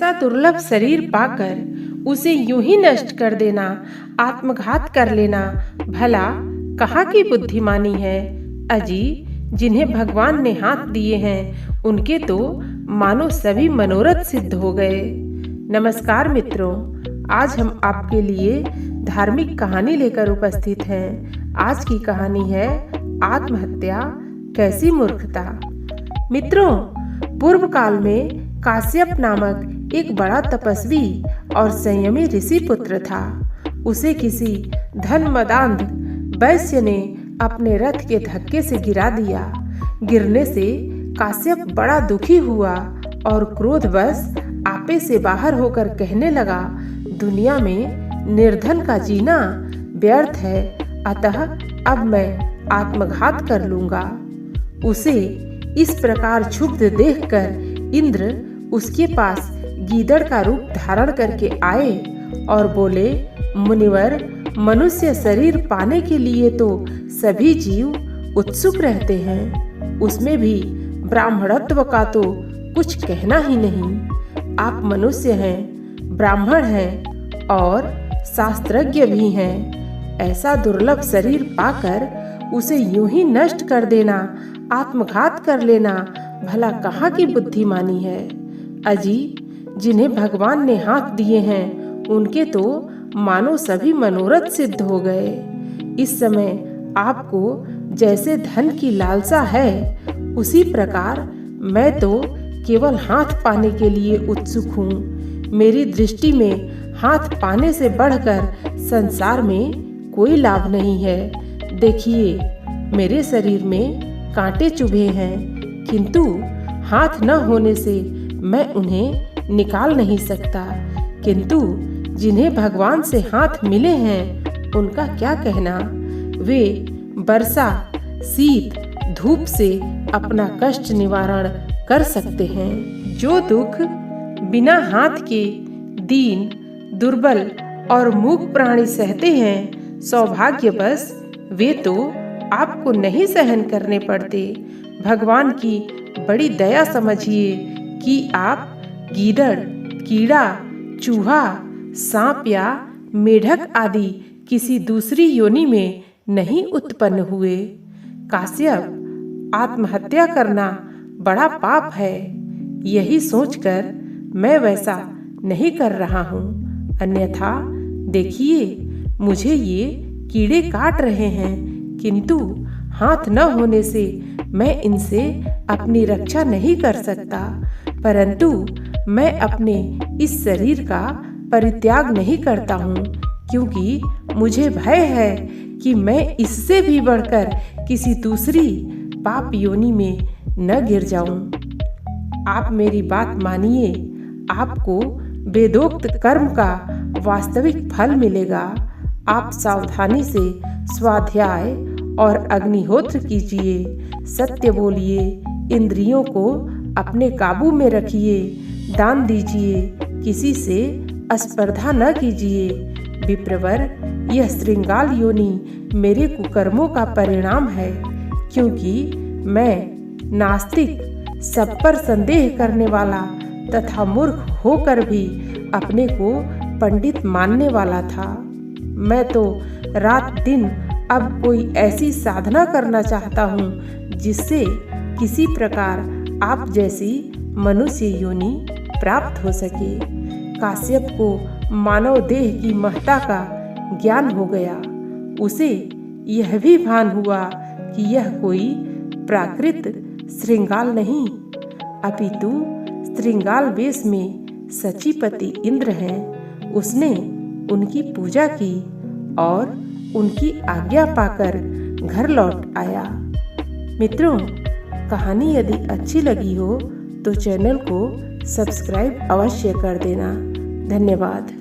ऐसा दुर्लभ शरीर पाकर उसे यूं ही नष्ट कर देना, आत्मघात कर लेना, भला कहाँ की बुद्धिमानी है। अजी, जिन्हें भगवान ने हाथ दिए हैं उनके तो मानो सभी मनोरथ सिद्ध हो गए। नमस्कार मित्रों, आज हम आपके लिए धार्मिक कहानी लेकर उपस्थित हैं। आज की कहानी है आत्महत्या कैसी मूर्खता। मित्रों, पूर्व काल में काश्यप नामक एक बड़ा तपस्वी और संयमी ऋषि पुत्र था। उसे किसी धनमदांध वैश्य ने अपने रथ के धक्के से गिरा दिया। गिरने से काश्यप बड़ा दुखी हुआ और क्रोधवश आपे से बाहर होकर कहने लगा, दुनिया में निर्धन का जीना व्यर्थ है, अतः अब मैं आत्मघात कर लूंगा। उसे इस प्रकार क्षुब्ध देखकर इंद्र उसके पास गीदड़ का रूप धारण करके आए और बोले, मुनिवर, मनुष्य शरीर पाने के लिए तो सभी जीव उत्सुक रहते हैं, उसमें भी ब्राह्मणत्व का तो कुछ कहना ही नहीं। आप मनुष्य हैं, ब्राह्मण हैं और शास्त्रज्ञ भी हैं। ऐसा दुर्लभ शरीर पाकर उसे यूं ही नष्ट कर देना, आत्मघात कर लेना, भला कहाँ की बुद्धिमानी है। अजी, जिन्हें भगवान ने हाथ दिए हैं उनके तो मानो सभी मनोरथ सिद्ध हो गए। इस समय आपको जैसे धन की लालसा है, उसी प्रकार मैं तो केवल हाथ पाने के लिए उत्सुक हूँ। मेरी दृष्टि में हाथ पाने से बढ़कर संसार में कोई लाभ नहीं है। देखिए, मेरे शरीर में कांटे चुभे हैं, किंतु हाथ न होने से मैं उन्हें निकाल नहीं सकता। किंतु जिन्हें भगवान से हाथ मिले हैं उनका क्या कहना। वे वर्षा, शीत, धूप से अपना कष्ट निवारण कर सकते हैं। जो दुख बिना हाथ के दीन, दुर्बल और मूक प्राणी सहते हैं, सौभाग्यवश वे तो आपको नहीं सहन करने पड़ते। भगवान की बड़ी दया समझिए कि आप गीदड़, कीड़ा, चूहा, सांप या मेढक आदि किसी दूसरी योनि में नहीं उत्पन्न हुए। काश्यप, आत्महत्या करना बड़ा पाप है, यही सोचकर मैं वैसा नहीं कर रहा हूँ। अन्यथा देखिए, मुझे ये कीड़े काट रहे हैं, किंतु हाथ न होने से मैं इनसे अपनी रक्षा नहीं कर सकता। परंतु मैं अपने इस शरीर का परित्याग नहीं करता हूँ, क्योंकि मुझे भय है कि मैं इससे भी बढ़कर किसी दूसरी पाप योनि में न गिर जाऊं। आप मेरी बात मानिए, आपको वेदोक्त कर्म का वास्तविक फल मिलेगा। आप सावधानी से स्वाध्याय और अग्निहोत्र कीजिए, सत्य बोलिए, इंद्रियों को अपने काबू में रखिए, दान दीजिए, किसी से स्पर्धा न कीजिए। विप्रवर, यह श्रृंगाल योनि मेरे कुकर्मों का परिणाम है, क्योंकि मैं नास्तिक, सब पर संदेह करने वाला तथा मूर्ख होकर भी अपने को पंडित मानने वाला था। मैं तो रात दिन अब कोई ऐसी साधना करना चाहता हूँ जिससे किसी प्रकार आप जैसी मनुष्य योनि प्राप्त हो सके। काश्यप को मानव देह की महत्ता का ज्ञान हो गया। उसे यह भी भान हुआ कि यह कोई प्राकृत श्रृंगाल नहीं, अपितु श्रृंगाल वेश में सचीपति इंद्र हैं। उसने उनकी पूजा की और उनकी आज्ञा पाकर घर लौट आया। मित्रों, कहानी यदि अच्छी लगी हो तो चैनल को सब्सक्राइब अवश्य कर देना। धन्यवाद।